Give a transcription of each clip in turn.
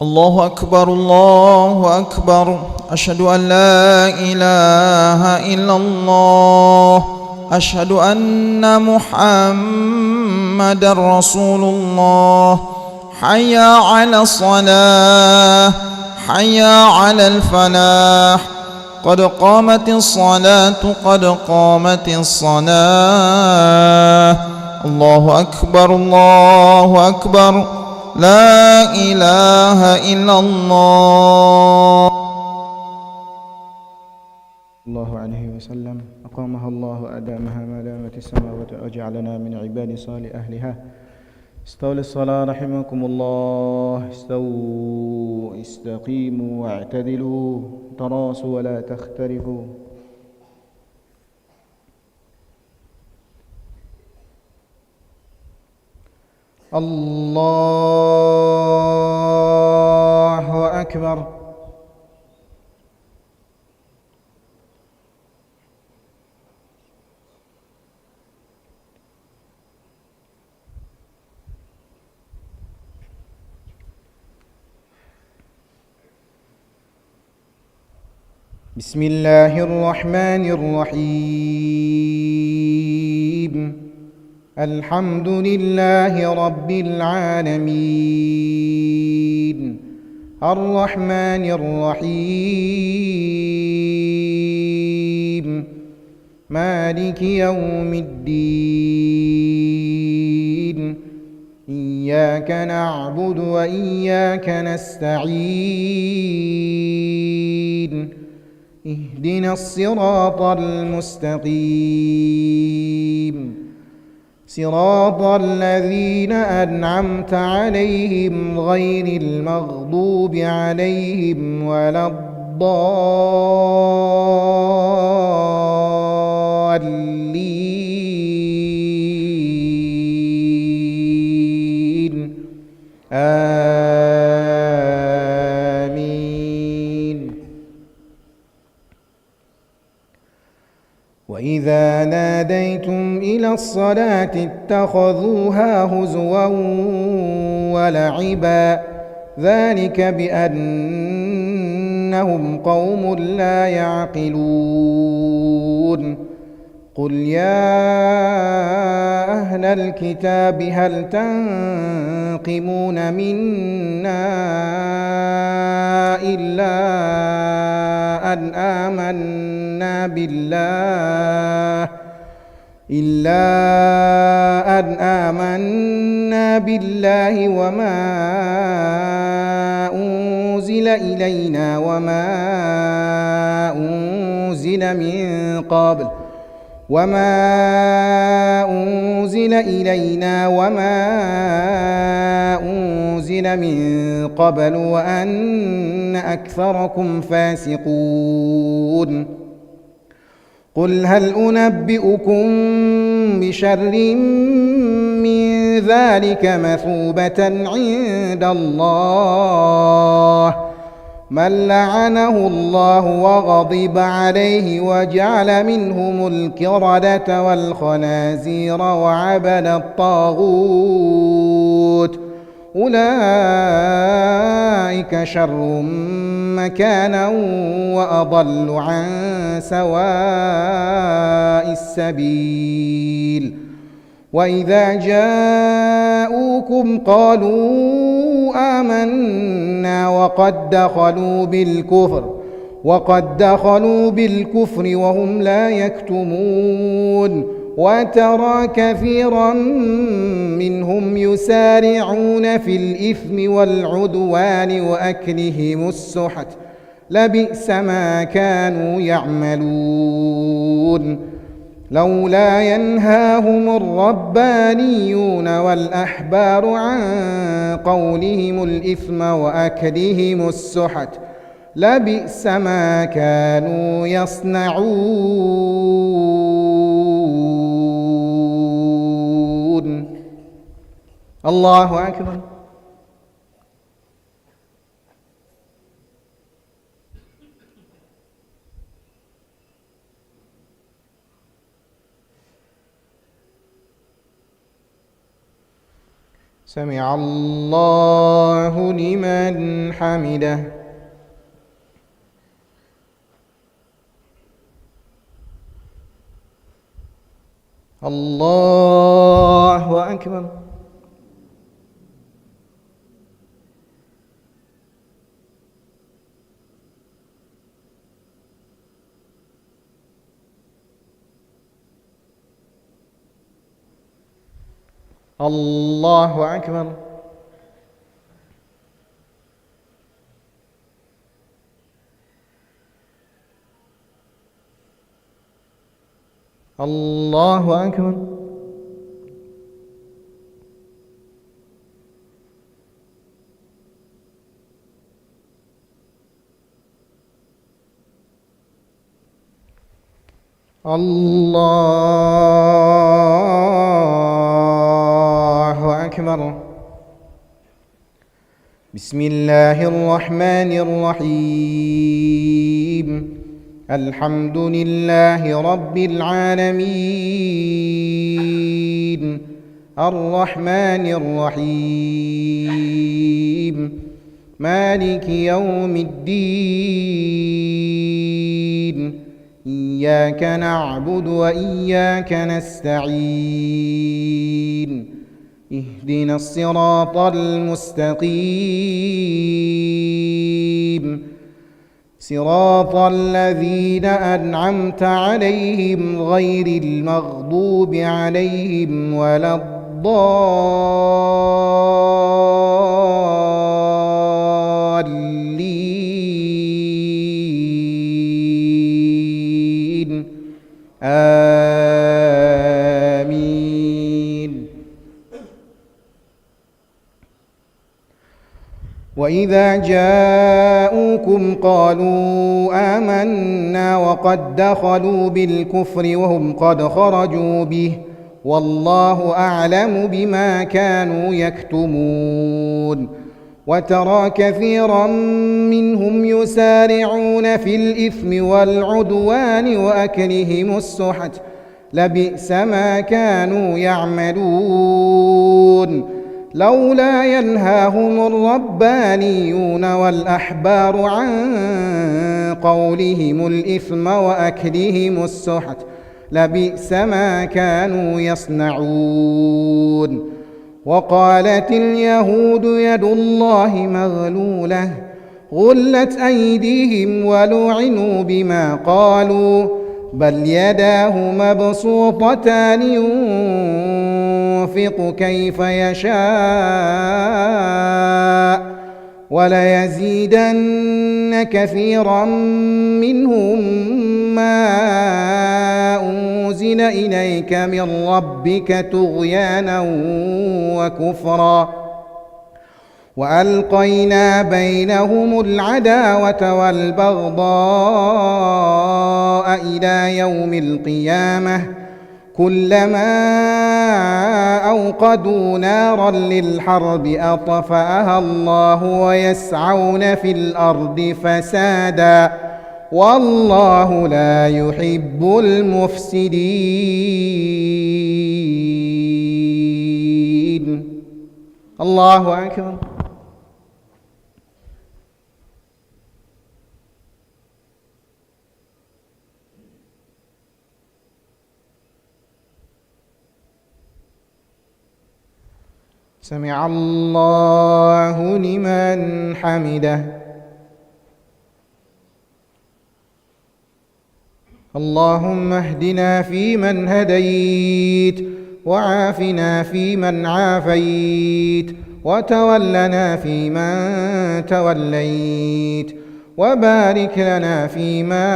الله أكبر الله أكبر. أشهد أن لا إله إلا الله. أشهد أن محمدا رسول الله. حي على الصلاة، حي على الفلاح. قد قامت الصلاة، قد قامت الصلاة. الله أكبر الله أكبر. لا إله إلا الله. الله عليه وسلم أقامها الله أدامها ما دامت السماوات وجعلنا من عباد صالح أهلها. استووا للصلاة رحمكم الله. استووا استقيموا واعتدلوا تراصوا ولا تختلفوا. الله أكبر. بسم الله الرحمن الرحيم. الحمد لله رب العالمين، الرحمن الرحيم، مالك يوم الدين. إياك نعبد وإياك نستعين. اهدنا الصراط المستقيم، صراط الذين أنعمت عليهم غير المغضوب عليهم ولا الضالين. آمين. وإذا ناديتم إلى الصلاة اتخذوها هزوا ولعبا، ذلك بأنهم قوم لا يعقلون. قل يا أهل الكتاب هل تنقمون منا إلا أن آمنا بالله وما أنزل إلينا وما أنزل من قبل وأن أكثركم فاسقون. قل هل أنبئكم بشر من ذلك مثوبة عند الله، من لعنه الله وغضب عليه وجعل منهم القردة والخنازير وعبد الطاغوت، أولئك شر مكانا وأضل عن سواء السبيل. وإذا جاءوكم قالوا آمنا وقد دخلوا بالكفر وهم لا يكتمون. وترى كثيرا منهم يسارعون في الإثم والعدوان وأكلهم السحت، لبئس ما كانوا يعملون. لولا ينهاهم الربانيون والأحبار عن قولهم الإثم وأكلهم السحت، لبئس ما كانوا يصنعون. الله أكبر. سمع الله لمن حمده. الله أكبر. الله أكبر. الله أكبر. الله أكبر. بسم الله الرحمن الرحيم. الحمد لله رب العالمين الرحمن الرحيم مالك يوم الدين إياك نعبد وإياك نستعين اهدنا الصراط المستقيم صراط الذين أنعمت عليهم غير المغضوب عليهم ولا الضالين آمين. وإذا جاءوكم قالوا آمنا وقد دخلوا بالكفر وهم قد خرجوا به والله أعلم بما كانوا يكتمون. وترى كثيرا منهم يسارعون في الإثم والعدوان وأكلهم السحت لبئس ما كانوا يعملون. لولا ينهاهم الربانيون والأحبار عن قولهم الإثم وأكلهم السحت لبئس ما كانوا يصنعون. وقالت اليهود يد الله مغلولة غلت أيديهم ولعنوا بما قالوا بل يداه مبسوطتان ينفق كيف يشاء وليزيدن كثيرا منهم ما أنزل إليك من ربك طغيانا وكفرا وألقينا بينهم العداوة والبغضاء إلى يوم القيامة كلما أوقدوا نارا للحرب أطفأها الله ويسعون في الأرض فسادا والله لا يحب المفسدين. الله أكبر. سمع الله لمن حمده. اللهم اهدنا فيمن هديت وعافنا فيمن عافيت وتولنا فيمن توليت وبارك لنا فيما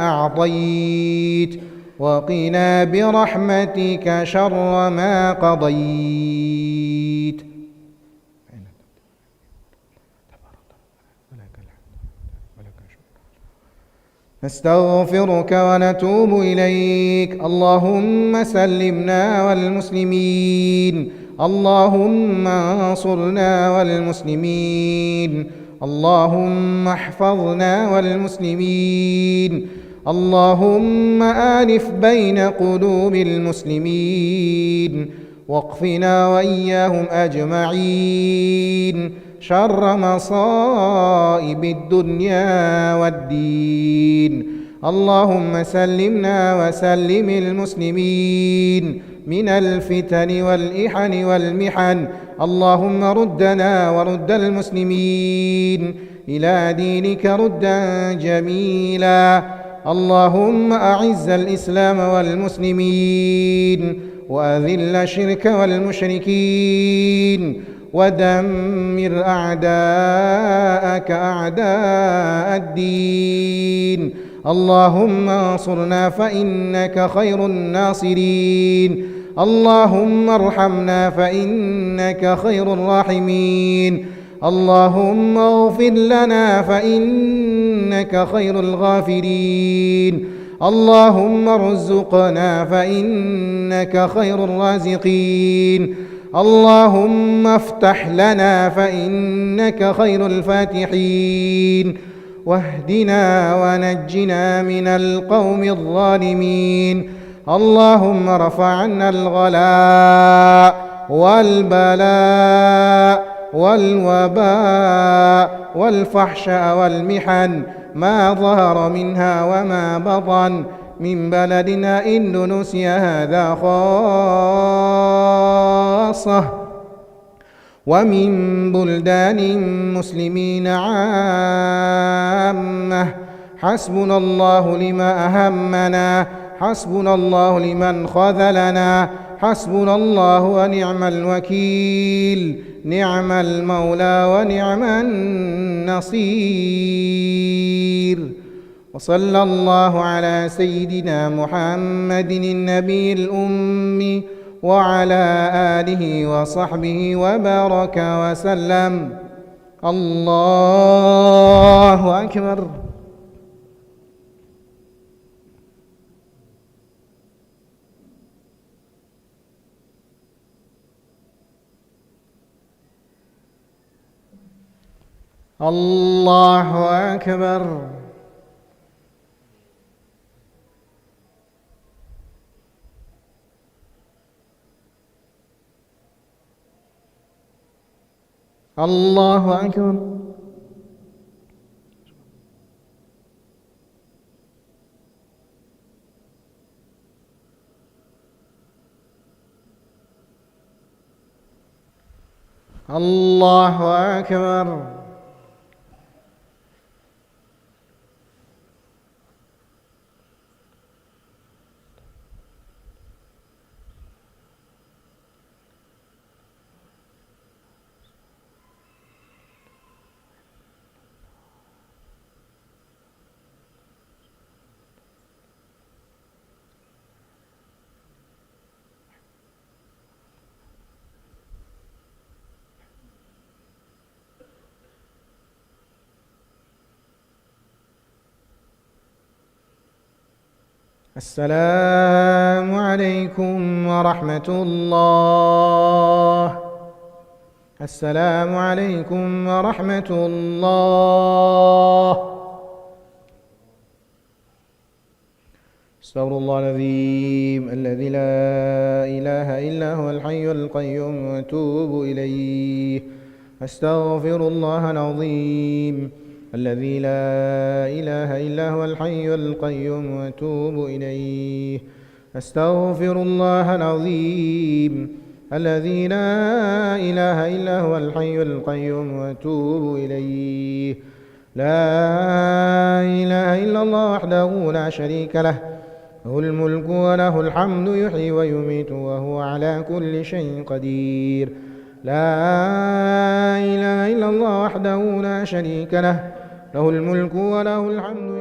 أعطيت وقنا برحمتك شر ما قضيت. نستغفرك ونتوب إليك. اللهم سلمنا والمسلمين اللهم انصرنا والمسلمين اللهم احفظنا والمسلمين اللهم آلف بين قلوب المسلمين واقفنا وإياهم أجمعين شر مصائب الدنيا والدين. اللهم سلمنا وسلم المسلمين من الفتن والإحن والمحن. اللهم ردنا ورد المسلمين إلى دينك ردا جميلا. اللهم أعز الإسلام والمسلمين وأذل الشرك والمشركين ودمر أعداءك أعداء الدين. اللهم انصرنا فإنك خير الناصرين. اللهم ارحمنا فإنك خير الراحمين. اللهم اغفر لنا فإنك خير الغافرين. اللهم ارزقنا فإنك خير الرازقين. اللهم افتح لنا فإنك خير الفاتحين. واهدنا ونجنا من القوم الظالمين. اللهم ارفع عنا الغلاء والبلاء والوباء والفحشاء والمحن ما ظهر منها وما بطن من بلدنا إندونيسيا هذا خاصة ومن بلدان مسلمين عامة. حسبنا الله لما أهمنا، حسبنا الله لمن خذلنا، حسبنا الله ونعم الوكيل، نعم المولى ونعم النصير. وصلى الله على سيدنا محمد النبي الأمي وعلى آله وصحبه وبارك وسلم. الله أكبر. الله أكبر. الله أكبر. الله أكبر. السلام عليكم ورحمة الله. السلام عليكم ورحمة الله. استغفر الله العظيم الذي لا إله إلا هو الحي القيوم وأتوب إليه. أستغفر الله العظيم الذي لا إله إلا هو الحي القيوم وأتوب إليه. أستغفر الله العظيم الذي لا إله إلا هو الحي القيوم وأتوب إليه. لا إله إلا الله وحده لا شريك له، له الملك وله الحمد يحيي ويميت وهو على كل شيء قدير. لا إله إلا الله وحده لا شريك له، له الملك وله الحمد